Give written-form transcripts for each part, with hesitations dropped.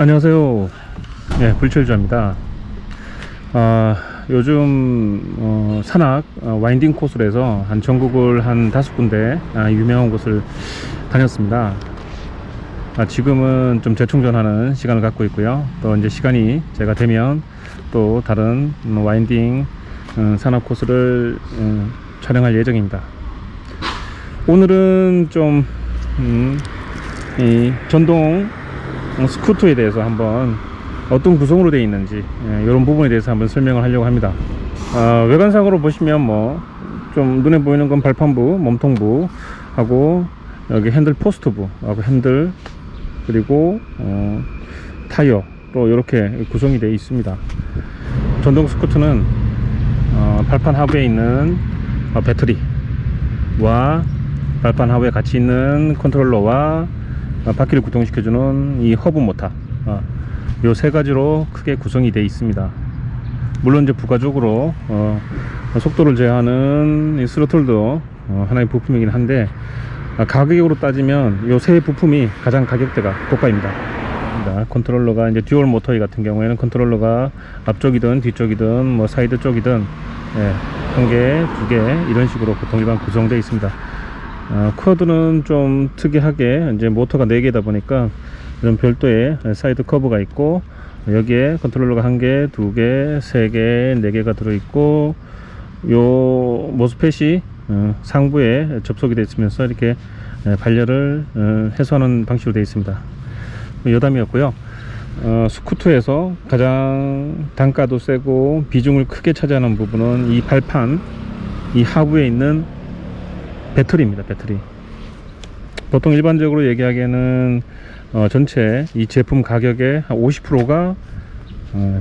안녕하세요. 네, 불철주입니다. 요즘 산악 와인딩 코스로 해서 한 전국을 한 5군데 유명한 곳을 다녔습니다. 지금은 좀 재충전하는 시간을 갖고 있고요. 또 이제 시간이 제가 되면 또 다른 와인딩 산악 코스를 촬영할 예정입니다. 오늘은 좀 이 전동 스쿠터에 대해서 한번 어떤 구성으로 되어 있는지 이런 부분에 대해서 한번 설명을 하려고 합니다. 외관상으로 보시면 뭐 좀 눈에 보이는 건 발판부, 몸통부 하고 여기 핸들 포스트부 하고 핸들 그리고 타이어로 이렇게 구성이 되어 있습니다. 전동 스쿠터는 발판 하부에 있는 배터리와 발판 하부에 같이 있는 컨트롤러와 바퀴를 구동시켜주는 이 허브 모터, 요 세 가지로 크게 구성이 되어 있습니다. 물론 이제 부가적으로 속도를 제어하는 이 스로틀도 하나의 부품이긴 한데, 가격으로 따지면 요 세 부품이 가장 가격대가 고가입니다. 컨트롤러가 이제 듀얼 모터이 같은 경우에는 컨트롤러가 앞쪽이든 뒤쪽이든 뭐 사이드 쪽이든 한 개, 두 개 이런 식으로 보통 일반 구성되어 있습니다. 쿼드는 좀 특이하게 이제 모터가 4개다 보니까 이런 별도의 사이드 커브가 있고, 여기에 컨트롤러가 1개, 2개, 3개, 4개가 들어있고, 요 모스펫이 상부에 접속이 되어 있으면서 이렇게 발열을 해소하는 방식으로 되어 있습니다. 여담이었고요. 스쿠터에서 가장 단가도 세고 비중을 크게 차지하는 부분은 이 발판, 이 하부에 있는 배터리입니다. 배터리. 보통 일반적으로 얘기하기에는 전체 이 제품 가격의 한 50%가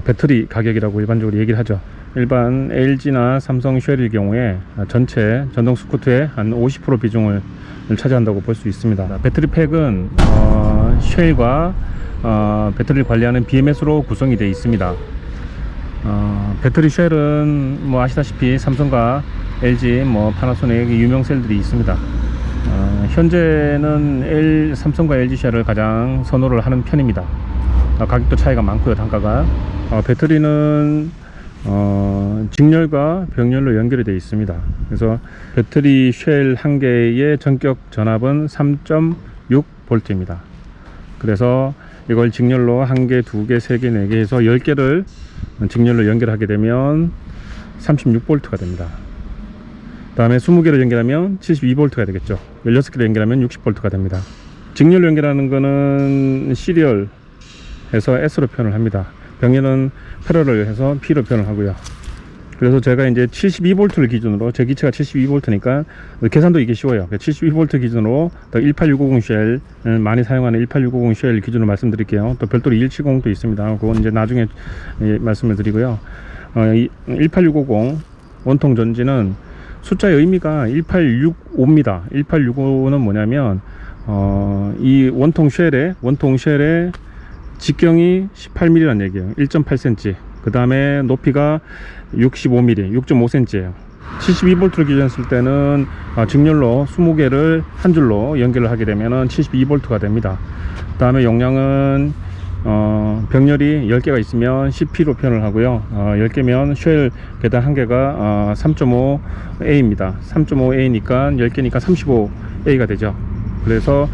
배터리 가격이라고 일반적으로 얘기를 하죠. 일반 LG나 삼성 쉘일 경우에 전체 전동 스쿠터의 한 50% 비중을 차지한다고 볼 수 있습니다. 배터리 팩은 쉘과 배터리를 관리하는 BMS로 구성이 되어 있습니다. 배터리 쉘은 뭐 아시다시피 삼성과 LG, 뭐 파나소닉 유명 셀들이 있습니다. 현재는 삼성과 LG 쉘을 가장 선호를 하는 편입니다. 가격도 차이가 많고요, 단가가. 배터리는 직렬과 병렬로 연결이 되어 있습니다. 그래서 배터리 쉘 한 개의 전격 전압은 3.6V입니다. 그래서 이걸 직렬로 1개, 2개, 3개, 4개 해서 10개를 직렬로 연결하게 되면 36V가 됩니다. 다음에 20개를 연결하면 72V가 되겠죠. 16개를 연결하면 60V가 됩니다. 직렬로 연결하는 거는 시리얼 해서 S로 표현을 합니다. 병렬은 패러럴 해서 P로 표현을 하고요. 그래서 제가 이제 72V를 기준으로, 제 기체가 72V니까 계산도 이게 쉬워요. 72V 기준으로 18650 쉘, 많이 사용하는 18650 쉘 기준으로 말씀드릴게요. 또 별도로 170도 있습니다. 그건 이제 나중에 말씀을 드리고요. 18650 원통 전지는 숫자의 의미가 1865입니다. 1865는 뭐냐면 이 원통 쉘의 직경이 18mm라는 얘기예요. 1.8cm. 그 다음에 높이가 65mm, 6.5cm예요. 72V를 기준했을 때는 직렬로 20개를 한 줄로 연결을 하게 되면 72V가 됩니다. 그 다음에 용량은 병렬이 10개가 있으면 10P로 표현을 하고요. 10개면 쉘 개당 1개가 3.5A입니다. 3.5A니까 10개니까 35A가 되죠. 그래서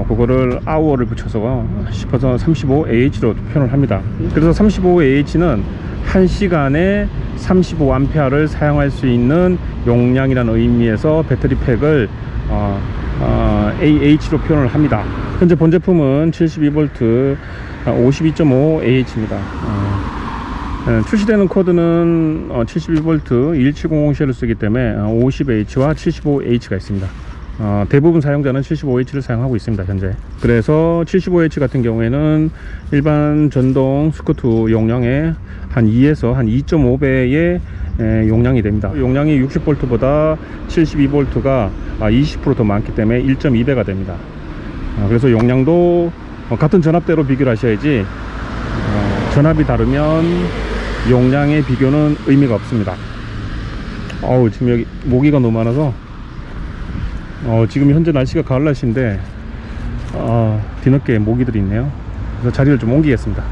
그거를 아워를 붙여서 싶어서 35AH로 표현을 합니다. 그래서 35AH는 1시간에 35A를 사용할 수 있는 용량이라는 의미에서 배터리 팩을 AH로 표현을 합니다. 현재 본 제품은 72V 52.5AH입니다. 출시되는 코드는 72V 1700 쉘을 쓰기 때문에 50H와 75H가 있습니다. 대부분 사용자는 75H를 사용하고 있습니다, 현재. 그래서 75H 같은 경우에는 일반 전동 스쿠터 용량의 한 2에서 한 2.5배의 용량이 됩니다. 용량이 60V보다 72V가 20% 더 많기 때문에 1.2배가 됩니다. 그래서 용량도 같은 전압대로 비교를 하셔야지, 전압이 다르면 용량의 비교는 의미가 없습니다. 지금 여기 모기가 너무 많아서 지금 현재 날씨가 가을 날씨인데 뒤늦게 모기들이 있네요. 그래서 자리를 좀 옮기겠습니다.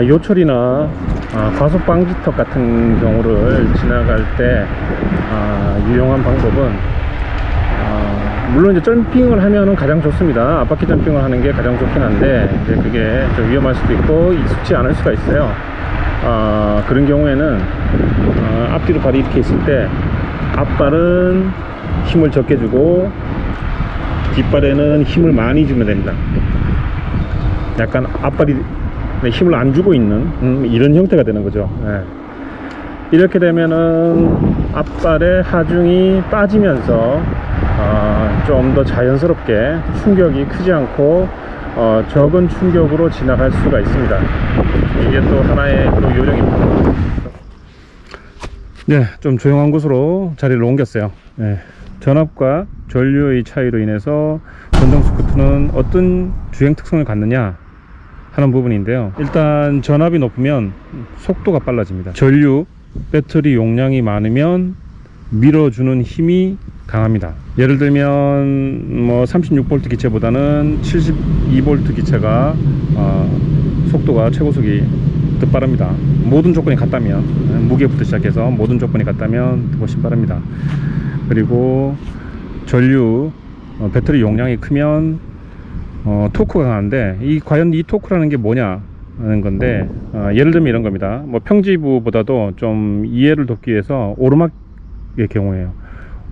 요철이나 과속 방지턱 같은 경우를 지나갈 때 유용한 방법은 물론 이제 점핑을 하면은 가장 좋습니다. 앞바퀴 점핑을 하는 게 가장 좋긴 한데 이제 그게 좀 위험할 수도 있고 익숙치 않을 수가 있어요. 그런 경우에는 앞뒤로 발이 이렇게 있을 때 앞발은 힘을 적게 주고 뒷발에는 힘을 많이 주면 됩니다. 약간 앞발이 힘을 안 주고 있는 이런 형태가 되는 거죠. 네. 이렇게 되면은 앞발의 하중이 빠지면서 좀 더 자연스럽게 충격이 크지 않고 적은 충격으로 지나갈 수가 있습니다. 이게 또 하나의 또 요령입니다. 네, 좀 조용한 곳으로 자리를 옮겼어요. 네. 전압과 전류의 차이로 인해서 전동 스쿠터는 어떤 주행 특성을 갖느냐 하는 부분인데요. 일단 전압이 높으면 속도가 빨라집니다. 전류, 배터리 용량이 많으면 밀어주는 힘이 강합니다. 예를 들면 뭐 36V 기체보다는 72V 기체가 속도가 최고속이 더 빠릅니다. 모든 조건이 같다면, 무게부터 시작해서 모든 조건이 같다면 훨씬 빠릅니다. 그리고 전류, 배터리 용량이 크면 토크가 강한데 과연 이 토크라는 게 뭐냐 하는 건데 예를 들면 이런 겁니다. 뭐 평지부보다도 좀 이해를 돕기 위해서 오르막의 경우에요.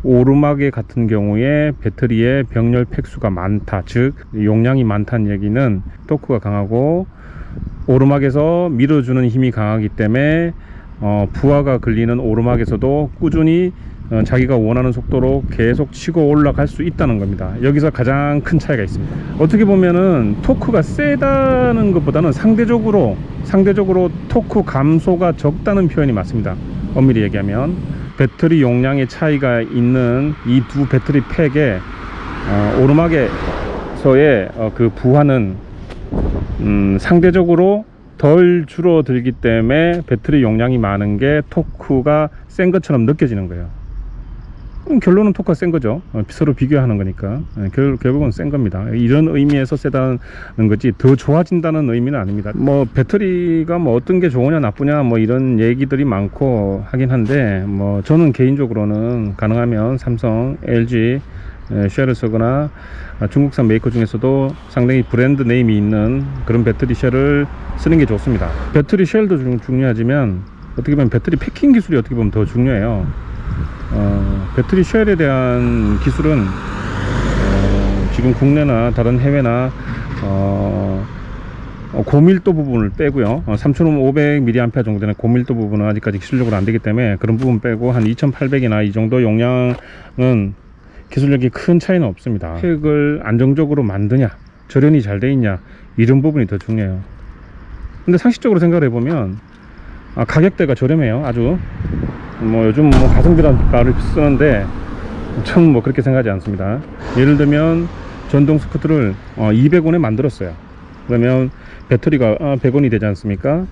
오르막의 같은 경우에 배터리의 병렬 팩수가 많다, 즉 용량이 많다는 얘기는 토크가 강하고 오르막에서 밀어주는 힘이 강하기 때문에 부하가 걸리는 오르막에서도 꾸준히 자기가 원하는 속도로 계속 치고 올라갈 수 있다는 겁니다. 여기서 가장 큰 차이가 있습니다. 어떻게 보면은 토크가 세다는 것보다는 상대적으로 토크 감소가 적다는 표현이 맞습니다. 엄밀히 얘기하면 배터리 용량의 차이가 있는 이 두 배터리 팩의 오르막에서의 그 부하는 상대적으로 덜 줄어들기 때문에 배터리 용량이 많은 게 토크가 센 것처럼 느껴지는 거예요. 결론은 토크가 센 거죠. 서로 비교하는 거니까. 결국은 센 겁니다. 이런 의미에서 세다는 거지 더 좋아진다는 의미는 아닙니다. 뭐 배터리가 뭐 어떤 게 좋으냐 나쁘냐 뭐 이런 얘기들이 많고 하긴 한데 뭐 저는 개인적으로는 가능하면 삼성, LG, 쉘을 쓰거나 중국산 메이커 중에서도 상당히 브랜드 네임이 있는 그런 배터리 쉘을 쓰는 게 좋습니다. 배터리 쉘도 중요하지만 어떻게 보면 배터리 패킹 기술이 어떻게 보면 더 중요해요. 배터리 쉘에 대한 기술은 지금 국내나 다른 해외나 고밀도 부분을 빼고요, 3500mAh 정도 되는 고밀도 부분은 아직까지 기술력으로 안 되기 때문에 그런 부분 빼고 한 2800이나 이 정도 용량은 기술력이 큰 차이는 없습니다. 팩을 안정적으로 만드냐, 절연이 잘 돼 있냐, 이런 부분이 더 중요해요. 근데 상식적으로 생각을 해보면 가격대가 저렴해요. 아주 뭐 요즘 뭐 가성비라는 쓰는데 저는 뭐 그렇게 생각하지 않습니다. 예를 들면 전동 스쿠터를 200원에 만들었어요. 그러면 배터리가 100원이 되지 않습니까?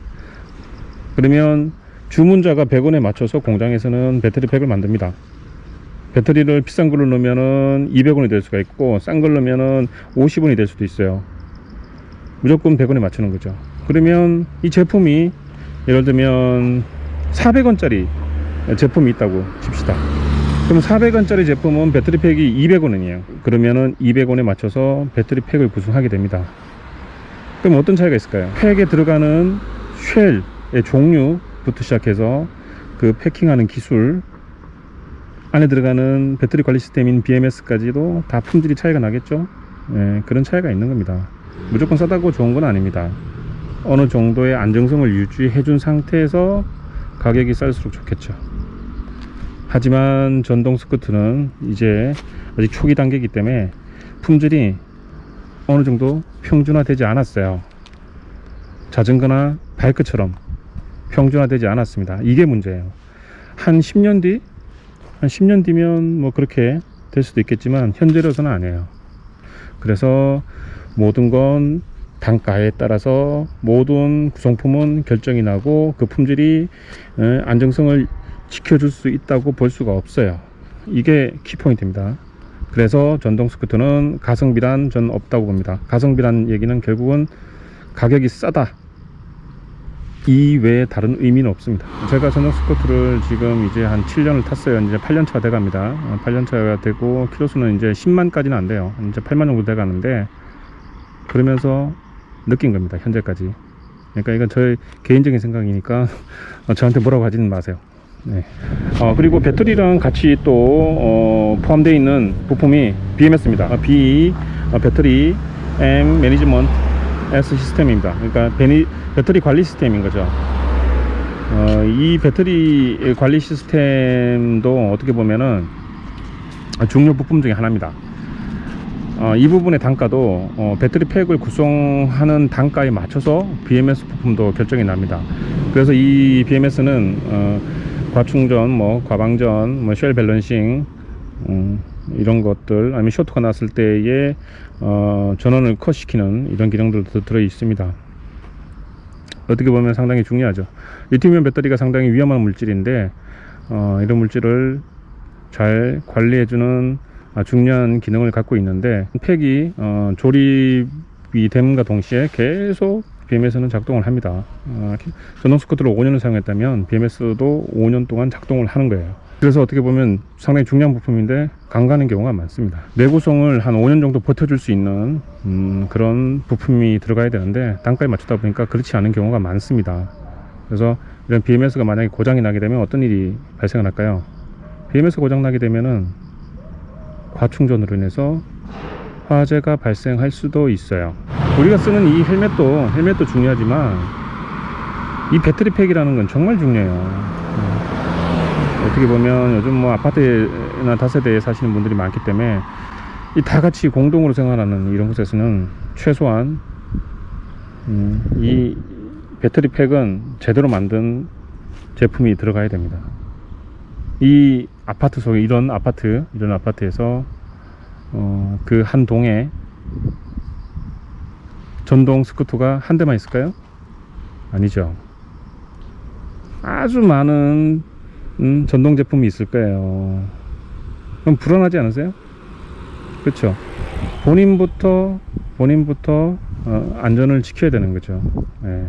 그러면 주문자가 100원에 맞춰서 공장에서는 배터리 팩을 만듭니다. 배터리를 비싼 걸로 넣으면은 200원이 될 수가 있고 싼 걸 넣으면은 50원이 될 수도 있어요. 무조건 100원에 맞추는 거죠. 그러면 이 제품이 예를 들면 400원짜리 제품이 있다고 칩시다. 그럼 400원짜리 제품은 배터리 팩이 200원이에요. 그러면은 200원에 맞춰서 배터리 팩을 구성하게 됩니다. 그럼 어떤 차이가 있을까요? 팩에 들어가는 쉘의 종류부터 시작해서 그 패킹하는 기술, 안에 들어가는 배터리 관리 시스템인 BMS까지도 다 품질이 차이가 나겠죠. 그런 차이가 있는 겁니다. 무조건 싸다고 좋은 건 아닙니다. 어느 정도의 안정성을 유지해 준 상태에서 가격이 쌀수록 좋겠죠. 하지만 전동 스쿠터는 이제 아직 초기 단계이기 때문에 품질이 어느 정도 평준화 되지 않았어요. 자전거나 바이크처럼 평준화되지 않았습니다. 이게 문제예요. 한 10년 뒤? 한 10년 뒤면 뭐 그렇게 될 수도 있겠지만 현재로서는 아니에요. 그래서 모든 건 단가에 따라서 모든 구성품은 결정이 나고 그 품질이 안정성을 지켜줄 수 있다고 볼 수가 없어요. 이게 키포인트입니다. 그래서 전동 스쿠터는 가성비란 전 없다고 봅니다. 가성비란 얘기는 결국은 가격이 싸다 이외에 다른 의미는 없습니다. 제가 전동 스쿠터를 지금 이제 한 7년을 탔어요. 이제 8년차가 돼 갑니다. 8년차가 되고 키로수는 이제 10만까지는 안 돼요. 이제 8만 정도 돼 가는데, 그러면서 느낀 겁니다. 현재까지. 그러니까 이건 저의 개인적인 생각이니까 저한테 뭐라고 하지는 마세요. 네. 그리고 배터리랑 같이 또 포함되어 있는 부품이 BMS입니다. BE 배터리 M 매니지먼트 S 시스템입니다. 그러니까 배터리 관리 시스템인 거죠. 이 배터리 관리 시스템도 어떻게 보면은 중요 부품 중에 하나입니다. 이 부분의 단가도 배터리 팩을 구성하는 단가에 맞춰서 BMS 부품도 결정이 납니다. 그래서 이 BMS는 과충전, 뭐 과방전, 뭐 쉘 밸런싱 이런 것들, 아니면 쇼트가 났을 때에 전원을 컷시키는 이런 기능들도 들어 있습니다. 어떻게 보면 상당히 중요하죠. 리튬이온 배터리가 상당히 위험한 물질인데 이런 물질을 잘 관리해주는 중요한 기능을 갖고 있는데, 팩이 조립이 됨과 동시에 계속 BMS는 작동을 합니다. 전동 스쿠터를 5년을 사용했다면 BMS도 5년 동안 작동을 하는 거예요. 그래서 어떻게 보면 상당히 중요한 부품인데 간과하는 경우가 많습니다. 내구성을 한 5년 정도 버텨줄 수 있는 그런 부품이 들어가야 되는데, 단가에 맞추다 보니까 그렇지 않은 경우가 많습니다. 그래서 이런 BMS가 만약에 고장이 나게 되면 어떤 일이 발생을 할까요? BMS 고장 나게 되면은 과충전으로 인해서 화재가 발생할 수도 있어요. 우리가 쓰는 이 헬멧도 중요하지만 이 배터리 팩이라는 건 정말 중요해요. 어떻게 보면 요즘 뭐 아파트나 다세대에 사시는 분들이 많기 때문에 이 다 같이 공동으로 생활하는 이런 곳에서는 최소한 이 배터리 팩은 제대로 만든 제품이 들어가야 됩니다. 이 아파트 속에 이런 아파트에서 그 한 동에 전동 스쿠터가 한 대만 있을까요? 아니죠. 아주 많은 전동 제품이 있을 거예요. 그럼 불안하지 않으세요? 그렇죠. 본인부터 안전을 지켜야 되는 거죠. 네.